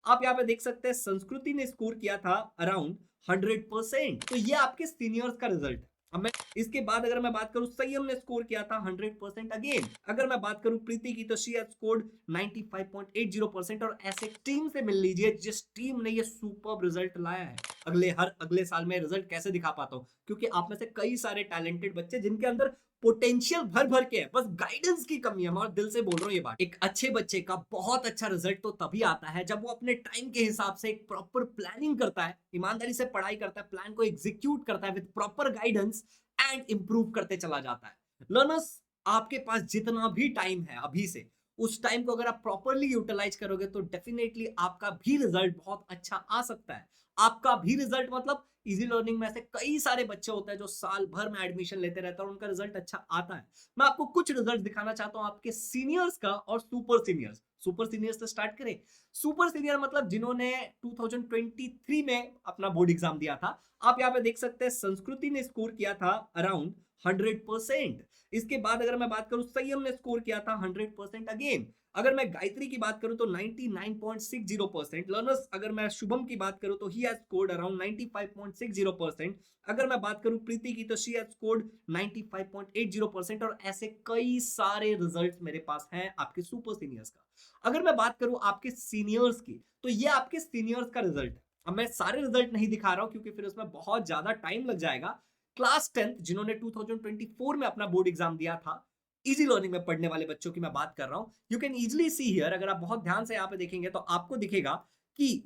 आप यहाँ पे देख सकते हैं संस्कृति ने स्कोर किया था अराउंड 100%। तो ये आपके सीनियर्स का रिजल्ट है। अब मैं इसके बाद अगर मैं बात करूं, संयम ने स्कोर किया था 100% अगेन। अगर मैं बात करूं प्रीति की, तो शी हैज स्कोर्ड 95.80%। और ऐसे टीम से मिल लीजिए जिस टीम ने ये सुपर रिजल्ट लाया है। अगले साल में रिजल्ट कैसे दिखा पाता हूं, क्योंकि आप में से कई सारे टैलेंटेड बच्चे जिनके अंदर पोटेंशियल भर भर के है, बस गाइडेंस की कमी है। मैं और दिल से बोल रहा हूँ ये बात। एक अच्छे बच्चे का बहुत अच्छा रिजल्ट तो तभी आता है जब वो अपने टाइम के हिसाब से एक प्रॉपर प्लानिंग करता है, ईमानदारी से पढ़ाई करता है, प्लान को एग्जीक्यूट करता है with proper guidance and improve करते चला जाता है। लर्नर्स, आपके पास जितना भी टाइम है अभी से, उस टाइम को अगर आप प्रॉपरली यूटिलाइज करोगे तो डेफिनेटली आपका भी रिजल्ट बहुत अच्छा आ सकता है। आपका भी रिजल्ट मतलब इजी लर्निंग में ऐसे कई सारे बच्चे होते हैं जो साल भर में एडमिशन लेते रहते हैं और उनका रिजल्ट अच्छा आता है। मैं आपको कुछ रिजल्ट दिखाना चाहता हूं आपके सीनियर्स का और सुपर सीनियर्स। सुपर सीनियर्स से स्टार्ट करें। सुपर सीनियर मतलब जिन्होंने 2023 में अपना बोर्ड एग्जाम दिया था। आप यहाँ पे देख सकते हैं संस्कृति ने स्कोर किया था अराउंड 100%। इसके बाद अगर मैं बात करूं, संयम ने स्कोर किया था 100% अगेन। अगर मैं गायत्री की बात करूं तो 99.60%। लर्नर्स, अगर मैं शुभम की बात करूं तो ही हैज स्कोर्ड अराउंड 95.60%। अगर मैं बात करूं प्रीति की, तो शी हैज स्कोर्ड 95.80%। और ऐसे कई सारे रिजल्ट्स मेरे पास हैं आपके सुपर सीनियर्स का। अगर मैं बात करूं आपके सीनियर्स की, तो ये आपके सीनियर्स का रिजल्ट है। अब मैं सारे रिजल्ट नहीं दिखा रहा हूं क्योंकि फिर उसमें बहुत ज्यादा टाइम लग जाएगा। क्लास 10th जिन्होंने 2024 में अपना बोर्ड एग्जाम दिया था, इजी लर्निंग में पढ़ने वाले बच्चों की मैं बात कर रहा हूं। You can easily see here, अगर आप बहुत ध्यान से यहां पे देखेंगे तो आपको दिखेगा कि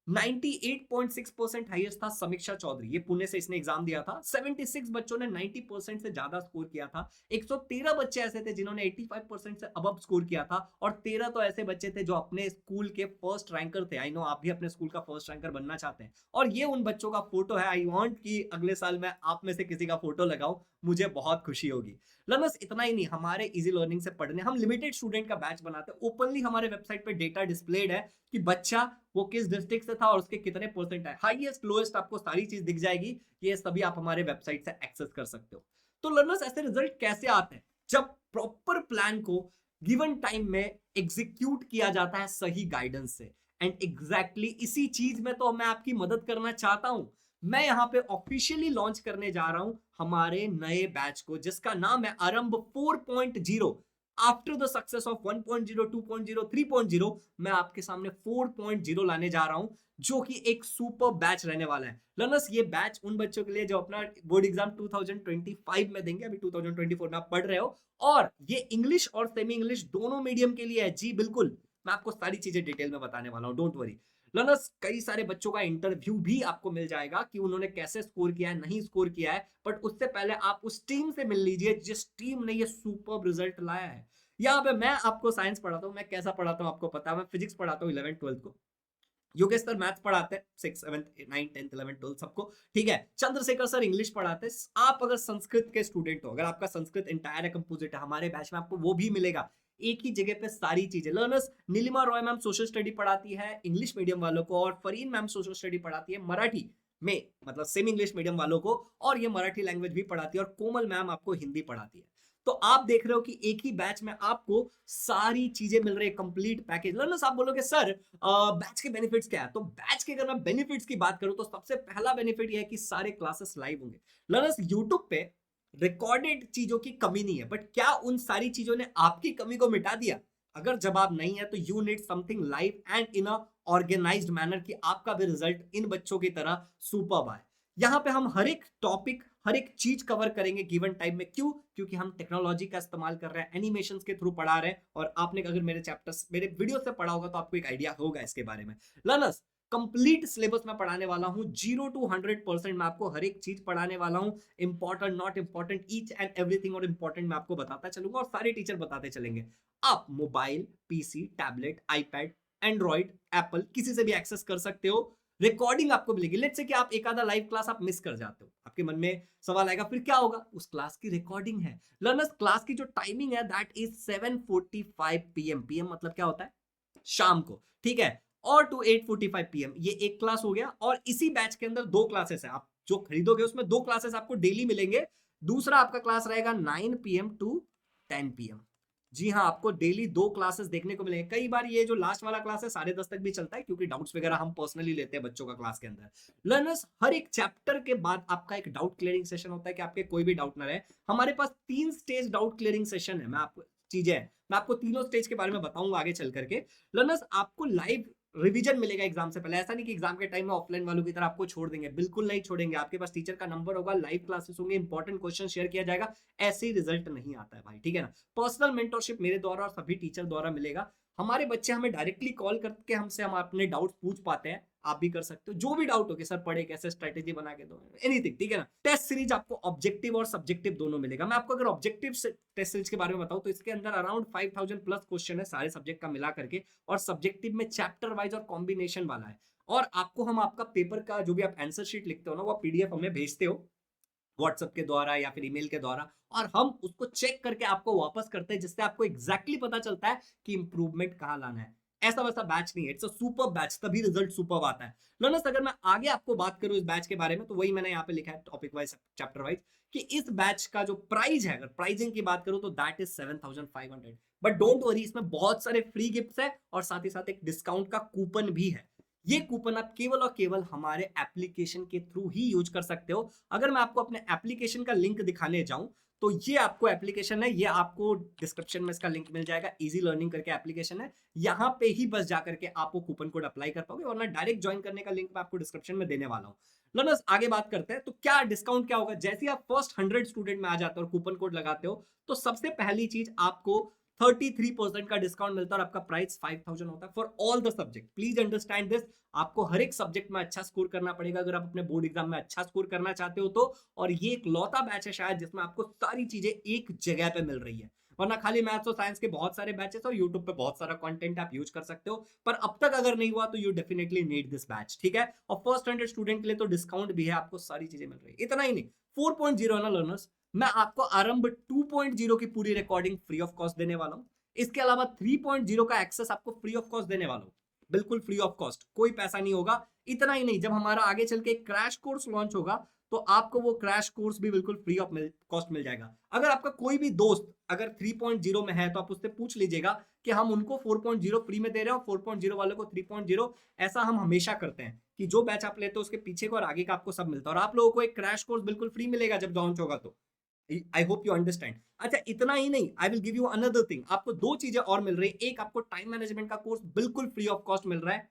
98.6% हाईएस्ट था समीक्षा चौधरी। ये पुणे से इसने एग्जाम दिया था। 76 बच्चों ने 90% से ज्यादा स्कोर किया था। 113 बच्चे ऐसे थे जिन्होंने 85% से अबव स्कोर किया था। और 13 तो ऐसे बच्चे थे जो अपने स्कूल के फर्स्ट रैंकर थे। आई नो आप भी अपने स्कूल का फर्स्ट रैंकर बनना चाहते हैं, और ये उन बच्चों का फोटो है। आई वांट कि अगले साल मैं आप में से किसी का फोटो लगाऊं, मुझे बहुत खुशी होगी। लर्नर्स, इतना ही नहीं, हमारे इजी लर्निंग से पढ़ने हम लिमिटेड स्टूडेंट का बैच बनाते हैं। ओपनली हमारे वेबसाइट पे डेटा डिस्प्लेड है कि बच्चा वो किस डिस्ट्रिक्ट से था और उसके कितने परसेंट है, हाईएस्ट लोएस्ट आपको सारी चीज दिख जाएगी। ये सभी आप हमारे वेबसाइट से एक्सेस कर सकते हो। तो लर्नर्स, ऐसे रिजल्ट कैसे आते हैं? जब प्रॉपर प्लान को गिवन टाइम में एग्जीक्यूट किया जाता है सही गाइडेंस से। एंड एग्जैक्टली इसी चीज में तो मैं आपकी मदद करना चाहता हूं। मैं यहां पे ऑफिशियली लॉन्च करने जा रहा हूं हमारे नए बैच को, जिसका नाम है आरंभ 4.0। आफ्टर द सक्सेस ऑफ 1.0, 2.0, 3.0, मैं आपके सामने 4.0 लाने जा रहा हूं, जो कि एक सुपर बैच रहने वाला है। लर्नर्स, ये बैच उन बच्चों के लिए जो अपना बोर्ड एग्जाम 2025 में देंगे, अभी 2024 में आप पढ़ रहे हो। और ये इंग्लिश और सेमी इंग्लिश दोनों मीडियम के लिए है। जी बिल्कुल, मैं आपको सारी चीजें डिटेल में बताने वाला हूं, डोंट वरी। लर्नर्स, कई सारे बच्चों का इंटरव्यू भी आपको मिल जाएगा कि उन्होंने कैसे स्कोर किया है, नहीं स्कोर किया है। बट उससे पहले आप उस टीम से मिल लीजिए जिस टीम ने ये सुपर रिजल्ट लाया है। यहाँ पे मैं आपको साइंस पढ़ाता हूँ। मैं कैसा पढ़ाता हूँ आपको पता है, मैं फिजिक्स पढ़ाता हूँ 11th 12th को। योगेश सर मैथ्स पढ़ाते हैं 6th 7th 9th 10th 11th 12th सबको, ठीक है। चंद्रशेखर सर इंग्लिश पढ़ाते हैं। आप अगर संस्कृत के स्टूडेंट हो, अगर आपका संस्कृत इंटायर है, कंपोजिट है, हमारे बैच में आपको वो भी मिलेगा। एक ही जगह पे सारी चीजें। Learners, Nilima Roy ma'am social study पढ़ाती है इंग्लिश मीडियम वालों को, और फरीन मैम सोशल स्टडी पढ़ाती है मराठी में, मतलब सेम इंग्लिश मीडियम वालों को, और ये मराठी लैंग्वेज भी पढ़ाती है। और कोमल मैम आपको हिंदी पढ़ाती है। तो आप देख रहे हो कि एक ही बैच में आपको सारी चीजें मिल रही है, कंप्लीट पैकेज। लर्नर्स, आप बोलोगे सर बैच के बेनिफिट्स क्या है? तो बैच के अगर मैं बेनिफिट्स की बात करूं तो सबसे पहला बेनिफिट यह है कि सारे क्लासेस लाइव होंगे। लर्नर्स, यूट्यूब पे रिकॉर्डेड चीजों की कमी नहीं है, बट क्या उन सारी चीजों ने आपकी कमी को मिटा दिया? अगर जवाब नहीं है तो you need something live and in a organized manner कि आपका भी रिजल्ट इन बच्चों की तरह सुपर्ब आए। यहाँ पे हम हर एक टॉपिक, हर एक चीज कवर करेंगे गिवन टाइम में। क्यों? क्योंकि हम टेक्नोलॉजी का इस्तेमाल कर रहे हैं, एनिमेशंस के थ्रू पढ़ा रहे हैं। और आपने अगर मेरे चैप्टर्स, मेरे वीडियो से पढ़ा होगा तो आपको एक आइडिया होगा इसके बारे में। लर्नर्स, कंप्लीट सिलेबस में पढ़ाने वाला हूं, 0 to 100% मैं आपको हर एक चीज पढ़ाने वाला हूं। Important, not important, each and everything और इंपॉर्टेंट मैं आपको बताता चलूंगा, और सारे टीचर बताते चलेंगे। आप mobile, PC, tablet, iPad, Android, Apple, किसी से भी एक्सेस कर सकते हो। रिकॉर्डिंग आपको मिलेगी। लेट्स से कि आप एक आधा लाइव क्लास आप मिस कर जाते हो, आपके मन में सवाल आएगा फिर क्या होगा? उस क्लास की रिकॉर्डिंग है। लर्नर्स, क्लास की जो टाइमिंग है दैट इज 7:45 PM। पीएम मतलब क्या होता है? शाम को, ठीक है। और टू 8:45 PM, ये एक क्लास हो गया। और इसी बैच के अंदर दो क्लासेस है, आप जो खरीदोगे उसमें दो क्लासेस आपको डेली मिलेंगे। दूसरा आपका क्लास रहेगा 9 PM to 10 PM। जी हाँ, आपको डेली 2 क्लासेस देखने को मिलेंगे। कई बार ये जो लास्ट वाला क्लास है 10:30 तक भी चलता है, क्योंकि डाउट्स वगैरह हम पर्सनली लेते हैं बच्चों का क्लास के अंदर। लर्नर्स, हर एक चैप्टर के बाद आपका एक डाउट क्लियरिंग सेशन होता है कि आपके कोई भी डाउट ना रहे। हमारे पास 3 स्टेज डाउट क्लियरिंग सेशन है। मैं आपको तीनों स्टेज के बारे में बताऊंगा आगे चल करके। लर्नर्स, आपको लाइव रिवीजन मिलेगा एग्जाम से पहले। ऐसा नहीं कि एग्जाम के टाइम में ऑफलाइन वालों की तरह आपको छोड़ देंगे, बिल्कुल नहीं छोड़ेंगे। आपके पास टीचर का नंबर होगा, लाइव क्लासेस होंगे, इंपॉर्टेंट क्वेश्चन शेयर किया जाएगा। ऐसे ही रिजल्ट नहीं आता है भाई, ठीक है ना। पर्सनल मेंटरशिप मेरे द्वारा और सभी टीचर द्वारा मिलेगा। हमारे बच्चे हमें डायरेक्टली कॉल करके हम अपने डाउट पूछ पाते हैं। आप भी कर सकते हो, जो भी डाउट हो कि सर पढ़े कैसे, स्ट्रेटेजी बना के दो, एनीथिंग, ठीक है ना। टेस्ट सीरीज आपको ऑब्जेक्टिव और सब्जेक्टिव दोनों मिलेगा। मैं आपको अगर ऑब्जेक्टिव टेस्ट सीरीज के बारे में बताऊं तो इसके अंदर अराउंड 5000 प्लस क्वेश्चन है सारे सब्जेक्ट का मिला करके, और सब्जेक्टिव में चैप्टर वाइज और कॉम्बिनेशन वाला है। और आपको हम आपका पेपर का जो भी आप आंसर शीट लिखते हो ना, वो पीडीएफ हमें भेजते हो व्हाट्सएप के द्वारा या फिर ईमेल के द्वारा, और हम उसको चेक करके आपको वापस करते हैं, जिससे आपको एग्जैक्टली पता चलता है कि इंप्रूवमेंट कहां लाना है। ऐसा वैसा बैच नहीं है, इट्स अ सुपर बैच, तभी रिजल्ट सुपर आता है। लर्नर्स, अगर मैं आगे आपको बात करूं इस बैच के बारे में, तो वही मैंने यहाँ पे लिखा है टॉपिक वाइज, चैप्टर वाइज, कि इस बैच का जो प्राइस है, अगर प्राइसिंग की बात करूं तो that is 7500। But don't worry, इसमें बहुत सारे फ्री गिफ्ट्स है और साथ ही साथ एक डिस्काउंट का कूपन भी है। ये कूपन आप केवल और केवल हमारे एप्लीकेशन के थ्रू ही यूज कर सकते हो। अगर मैं आपको अपने एप्लीकेशन का लिंक दिखाने जाऊं, तो ये आपको एप्लीकेशन है, ये आपको डिस्क्रिप्शन में इसका लिंक मिल जाएगा। इजी लर्निंग करके एप्लीकेशन है, यहाँ पे ही बस जाकर के आप वो कूपन कोड अप्लाई कर पाओगे, वरना डायरेक्ट ज्वाइन करने का लिंक मैं आपको डिस्क्रिप्शन में देने वाला हूँ। लर्नर्स, आगे बात करते हैं, तो क्या डिस्काउंट क्या होगा। जैसे आप फर्स्ट 100 स्टूडेंट में आ जाते हो और कूपन कोड लगाते हो, तो सबसे पहली चीज आपको 33% का डिस्काउंट मिलता है और आपका प्राइस 5000 होता है for all the subject. Please understand this, आपको हर एक सब्जेक्ट में अच्छा स्कोर करना पड़ेगा अगर आप अपने बोर्ड एग्जाम में अच्छा स्कोर करना चाहते हो तो। और ये एक लौता बैच है शायद जिसमें आपको सारी चीजें एक जगह पे मिल रही है, वरना खाली मैथ्स और साइंस के बहुत सारे बैचेस और यूट्यूब पे बहुत सारा कंटेंट आप यूज कर सकते हो। पर अब तक अगर नहीं हुआ तो you definitely need this batch, ठीक है। और फर्स्ट 100 स्टूडेंट के लिए तो डिस्काउंट भी है, आपको सारी चीजें मिल रही है। इतना ही नहीं, 4.0 ना लर्नर्स, मैं आपको आरंभ 2.0 की पूरी रिकॉर्डिंग फ्री ऑफ कॉस्ट देने वाला हूँ। इसके अलावा 3.0 का एक्सेस आपको फ्री ऑफ कॉस्ट देने वाला हूं, बिल्कुल फ्री ऑफ कॉस्ट, कोई पैसा नहीं होगा। इतना ही नहीं, जब हमारा आगे चल के क्रैश कोर्स लॉन्च होगा, तो आपको वो क्रैश कोर्स भी बिल्कुल फ्री ऑफ कॉस्ट मिल जाएगा। अगर आपका कोई भी दोस्त अगर 3.0 में है, तो आप उससे पूछ लीजिएगा कि हम उनको 4.0 फ्री में दे रहे हैं और 4.0 वालों को 3.0। ऐसा हम हमेशा करते हैं कि जो बैच आप लेते हो उसके पीछे को और आगे का आपको सब मिलता है, और आप लोगों को एक क्रैश कोर्स बिल्कुल फ्री मिलेगा जब लॉन्च होगा। तो आई होप यू अंडरस्टैंड। अच्छा, इतना ही नहीं, I will give you another thing, आपको दो चीजें और मिल रही है। एक, आपको टाइम मैनेजमेंट का कोर्स बिल्कुल फ्री ऑफ कॉस्ट मिल रहा है,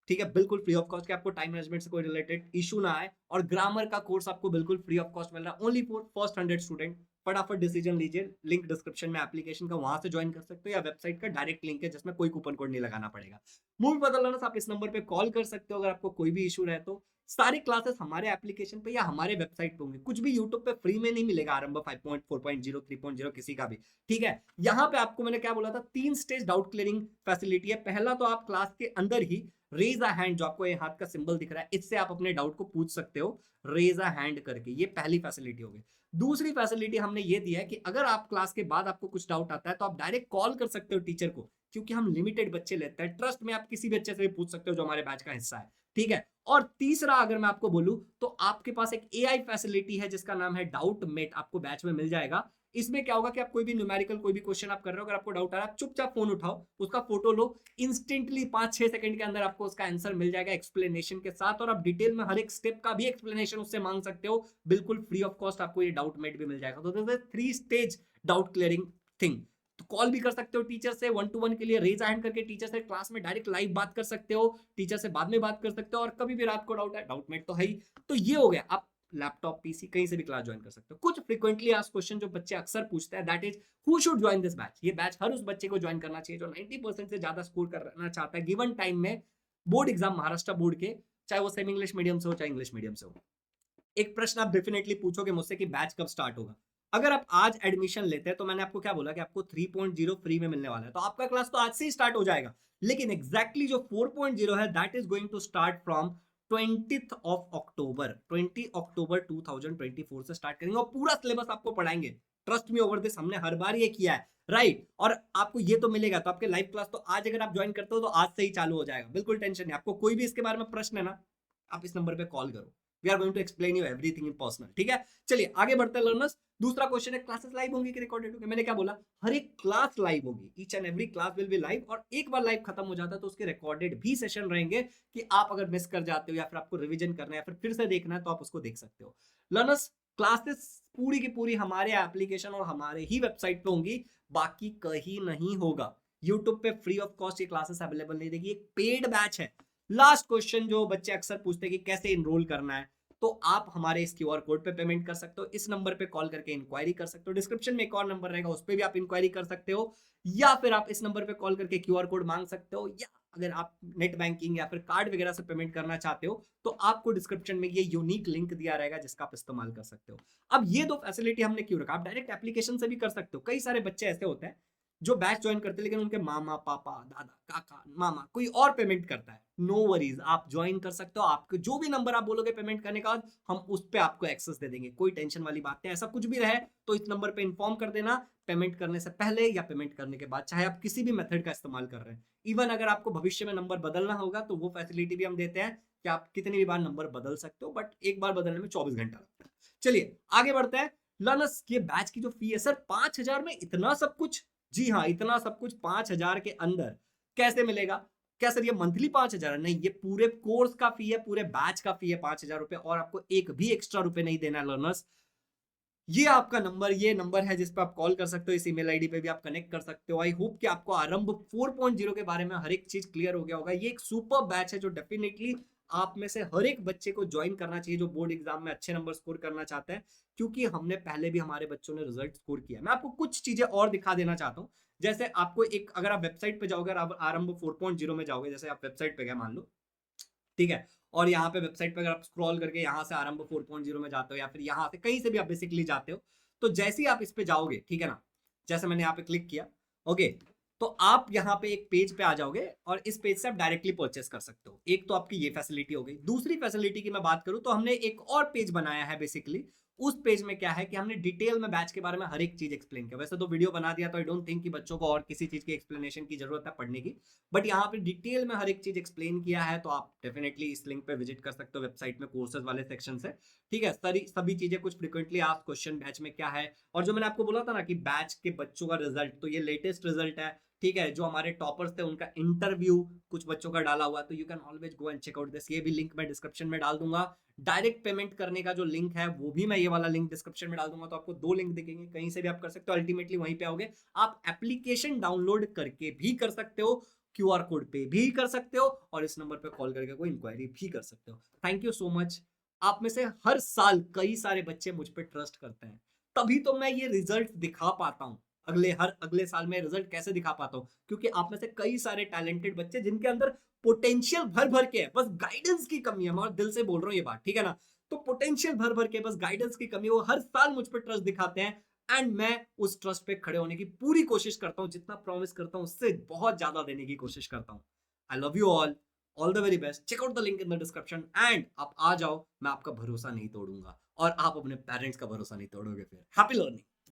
ठीक है, बिल्कुल फ्री ऑफ कॉस्ट, के आपको टाइम मैनेजमेंट से कोई रिलेटेड इशू ना आए। और ग्रामर का कोर्स आपको बिल्कुल फ्री ऑफ कॉस्ट मिल रहा है, ओनली फॉर फर्स्ट 100 स्टूडेंट। फटाफट डिसीजन लीजिए, लिंक डिस्क्रिप्शन में एप्लीकेशन का, वहां से ज्वाइन कर सकते हो, या वेबसाइट का डायरेक्ट लिंक है जिसमें कोई कूपन कोड नहीं लगाना पड़ेगा। मूवी बदलना आप इस नंबर पे कॉल कर सकते हो अगर आपको कोई भी इशू रहे तो। सारी क्लासेस हमारे एप्लीकेशन पे या हमारे वेबसाइट पे होंगे, कुछ भी यूट्यूब पे फ्री में नहीं मिलेगा आरंभ 5.4.0 3.0 किसी का भी, ठीक है। यहाँ पे आपको मैंने क्या बोला था, 3 स्टेज डाउट क्लियरिंग फैसिलिटी है। पहला तो आप क्लास के अंदर ही रेज अ हैंड, जो आपको ये हाथ का सिंबल दिख रहा है, इससे आप अपने डाउट को पूछ सकते हो रेज अ हैंड करके, ये पहली फैसिलिटी होगी। दूसरी फैसिलिटी हमने ये दी है कि अगर आप क्लास के बाद आपको कुछ डाउट आता है तो आप डायरेक्ट कॉल कर सकते हो टीचर को, क्योंकि हम लिमिटेड बच्चे लेते हैं। ट्रस्ट में आप किसी भी बच्चे से भी पूछ सकते हो जो हमारे बैच का हिस्सा है, ठीक है। और तीसरा अगर मैं आपको बोलूं तो आपके पास एक एआई फैसिलिटी है जिसका नाम है डाउट मेट, आपको बैच में मिल जाएगा। इसमें क्या होगा कि आप कोई भी न्यूमेरिकल कोई भी क्वेश्चन आप कर रहे हो, अगर आपको डाउट आ रहा है, आप चुपचाप फोन उठाओ, उसका फोटो लो, इंस्टेंटली 5-6 सेकंड के अंदर आपको उसका आंसर मिल जाएगा एक्सप्लेनेशन के साथ, और आप डिटेल में हर एक स्टेप का भी एक्सप्लेनेशन उससे मांग सकते हो, बिल्कुल फ्री ऑफ कॉस्ट आपको ये डाउट मेट भी मिल जाएगा। तो this is 3 stage doubt clearing thing. तो कॉल भी कर सकते हो टीचर से 1-to-1 के लिए, रेज हैंड करके टीचर से क्लास में डायरेक्ट लाइव बात कर सकते हो, टीचर से बाद में बात कर सकते हो, और कभी भी रात को डाउट है, डाउट मेट तो है ही। तो ये हो गया, आप लैपटॉप पीसी कहीं से भी क्लास ज्वाइन कर सकते हो। कुछ फ्रीक्वेंटली आस्क्ड क्वेश्चन जो बच्चे अक्सर पूछते हैं, that is who should join this batch. ये बैच हर उस बच्चे को ज्वाइन करना चाहिए जो 90% से ज्यादा स्कोर करना चाहता है गिवन टाइम में बोर्ड एग्जाम, महाराष्ट्र बोर्ड के, चाहे वो सेमी इंग्लिश मीडियम से हो चाहे इंग्लिश मीडियम से हो। एक प्रश्न आप डेफिनेटली पूछोगे मुझसे कि बैच कब स्टार्ट होगा। अगर आप आज एडमिशन लेते हैं तो मैंने आपको क्या बोला कि आपको 3.0 फ्री में मिलने वाला है, तो आपका क्लास तो आज से ही स्टार्ट हो जाएगा। लेकिन एग्जैक्टली जो 4.0 है that is going to start from 20th of October, 20 अक्टूबर 2024 से स्टार्ट करेंगे, और पूरा सिलेबस आपको पढ़ाएंगे। ट्रस्ट मी ओवर दिस, हमने हर बार ये किया है, राइट। और आपको ये तो मिलेगा, तो आपके लाइव क्लास तो आज अगर आप ज्वाइन करते हो तो आज से ही चालू हो जाएगा, बिल्कुल टेंशन नहीं। आपको कोई भी इसके बारे में प्रश्न है ना, आप इस नंबर पे कॉल करो, we are going to explain you everything in personal, ठीक है। चलिए आगे बढ़ते हैं लर्नर्स। दूसरा क्वेश्चन है क्लासेस लाइव होंगी कि रिकॉर्डेड होंगी? मैंने क्या बोला, हर एक क्लास लाइव होगी, each and every class will be live, और एक बार लाइव खत्म हो जाता है तो उसके रिकॉर्डेड भी सेशन रहेंगे कि आप अगर मिस कर जाते हो या फिर आपको रिवीजन करना है या फिर से देखना है तो आप उसको देख सकते हो। लर्नर्स क्लासेस पूरी की पूरी हमारे एप्लीकेशन और हमारे ही वेबसाइट पे होंगी, बाकी कहीं नहीं होगा। यूट्यूब पे फ्री ऑफ कॉस्ट ये क्लासेस अवेलेबल नहीं देगी, एक पेड बैच है। लास्ट क्वेश्चन जो बच्चे अक्सर पूछते हैं कि कैसे इनरोल करना है, तो आप हमारे इस क्यूआर कोड पे पेमेंट कर सकते हो, इस नंबर पे कॉल करके इंक्वायरी कर सकते हो, डिस्क्रिप्शन में एक और नंबर रहेगा उस पे भी आप इंक्वायरी कर सकते हो, या फिर आप इस नंबर पे कॉल करके क्यूआर कोड मांग सकते हो, या अगर आप नेट बैंकिंग या फिर कार्ड वगैरह से पेमेंट करना चाहते हो तो आपको डिस्क्रिप्शन में ये यूनिक लिंक दिया रहेगा जिसका आप इस्तेमाल कर सकते हो। अब ये दो फैसिलिटी हमने क्यों रखा, आप डायरेक्ट एप्लीकेशन से भी कर सकते हो। कई सारे बच्चे ऐसे होते हैं जो बैच ज्वाइन करते हैं लेकिन उनके मामा पापा दादा काका मामा कोई और पेमेंट करता है, नो वरीज, आप ज्वाइन कर सकते हो। आपको जो भी नंबर आप बोलोगे पेमेंट करने का बाद हम उस पर आपको एक्सेस दे देंगे, कोई टेंशन वाली बात नहीं। ऐसा कुछ भी रहे तो इस नंबर पे इन्फॉर्म कर देना, पेमेंट करने से पहले या पेमेंट करने के बाद, चाहे आप किसी भी मेथड का इस्तेमाल कर रहे हैं। इवन अगर आपको भविष्य में नंबर बदलना होगा तो वो फैसिलिटी भी हम देते हैं कि आप कितनी भी बार नंबर बदल सकते हो, बट एक बार बदलने में 24 घंटा लगता है। चलिए आगे बढ़ते हैं। लर्नर्स ये बैच की जो फी है सर 5,000 में इतना सब कुछ, जी हाँ इतना सब कुछ 5,000 के अंदर कैसे मिलेगा? क्या सर ये मंथली 5,000 है? नहीं, ये पूरे कोर्स का फी है, पूरे बैच का फी है 5,000 रुपए, और आपको एक भी एक्स्ट्रा रुपए नहीं देना है लर्नर्स। ये आपका नंबर, ये नंबर है जिस पे आप कॉल कर सकते हो, इस ईमेल आईडी पे भी आप कनेक्ट कर सकते हो। आई होप कि आपको आरंभ 4.0 के बारे में हर एक चीज क्लियर हो गया होगा। ये एक सुपर बैच है जो डेफिनेटली आप में से हर एक बच्चे को ज्वाइन करना चाहिए जो बोर्ड एग्जाम में अच्छे नंबर स्कोर करना चाहते हैं, क्योंकि हमने पहले भी हमारे बच्चों ने रिजल्ट स्कोर किया। मैं आपको कुछ चीजें और दिखा देना चाहता हूँ। जैसे आपको एक, अगर आप वेबसाइट पे जाओगे, आप आरंभ 4.0 में जाओगे, जैसे आप वेबसाइट पे गए मान लो, ठीक है, और यहाँ पे वेबसाइट पे अगर आप स्क्रॉल करके यहाँ से आरंभ 4.0 में जाते हो या फिर यहाँ से कहीं से भी आप बेसिकली जाते हो, तो जैसे ही आप इस पे जाओगे, ठीक है ना, जैसे मैंने यहाँ पे क्लिक किया, ओके, तो आप यहाँ पे एक पेज पे आ जाओगे और इस पेज से आप डायरेक्टली परचेस कर सकते हो। एक तो आपकी ये फैसिलिटी हो गई। दूसरी फैसिलिटी की मैं बात करूँ तो हमने एक और पेज बनाया है बेसिकली। उस पेज में क्या है कि हमने डिटेल में बैच के बारे में हर एक चीज एक्सप्लेन किया। वैसे तो वीडियो बना दिया तो आई डोंट थिंक कि बच्चों को और किसी चीज की एक्सप्लेनेशन की जरूरत है पढ़ने की, बट यहाँ पे डिटेल में हर एक चीज एक्सप्लेन किया है, तो आप डेफिनेटली इस लिंक पे विजिट कर सकते हो वेबसाइट में कोर्सेज वाले सेक्शन से, ठीक है। सभी चीजें, कुछ फ्रिक्वेंटली आस्क्ड क्वेश्चन बैच में क्या है, और जो मैंने आपको बोला था ना कि बैच के बच्चों का रिजल्ट, तो ये लेटेस्ट रिजल्ट है, ठीक है। जो हमारे टॉपर्स थे उनका इंटरव्यू कुछ बच्चों का डाला हुआ, तो you can always go and check out this. ये भी लिंक मैं डिस्क्रिप्शन में डाल दूंगा। डायरेक्ट पेमेंट करने का जो लिंक है वो भी मैं ये वाला लिंक डिस्क्रिप्शन में डाल दूंगा, तो आपको दो लिंक दिखेंगे, कहीं से भी आप कर सकते हो, अल्टीमेटली वहीं पे आओगे। आप एप्लीकेशन डाउनलोड करके भी कर सकते हो, क्यूआर कोड पे भी कर सकते हो, और इस नंबर पे कॉल करके कोई इंक्वायरी भी कर सकते हो। Thank you so much. आप में से हर साल कई सारे बच्चे मुझ पे ट्रस्ट करते हैं, तभी तो मैं ये रिजल्ट दिखा पाता हूँ। अगले साल में रिजल्ट कैसे दिखा पाता हूँ? क्योंकि आप में से कई सारे टैलेंटेड बच्चे जिनके अंदर पोटेंशियल भर भर के है, बस गाइडेंस की कमी है। मैं दिल से बोल रहा हूँ ये बात, ठीक है ना। तो पोटेंशियल भर भर के, बस गाइडेंस की कमी, वो हर साल मुझ पर ट्रस्ट दिखाते हैं, एंड मैं उस ट्रस्ट पे खड़े होने की पूरी कोशिश करता हूँ। जितना प्रॉमिस करता हूँ उससे बहुत ज्यादा देने की कोशिश करता हूँ। I love you all the very best. Check out the link in the description, and आप आ जाओ, मैं आपका भरोसा नहीं तोड़ूंगा और आप अपने पेरेंट्स का भरोसा नहीं तोड़ोगे। फिर हैप्पी लर्निंग।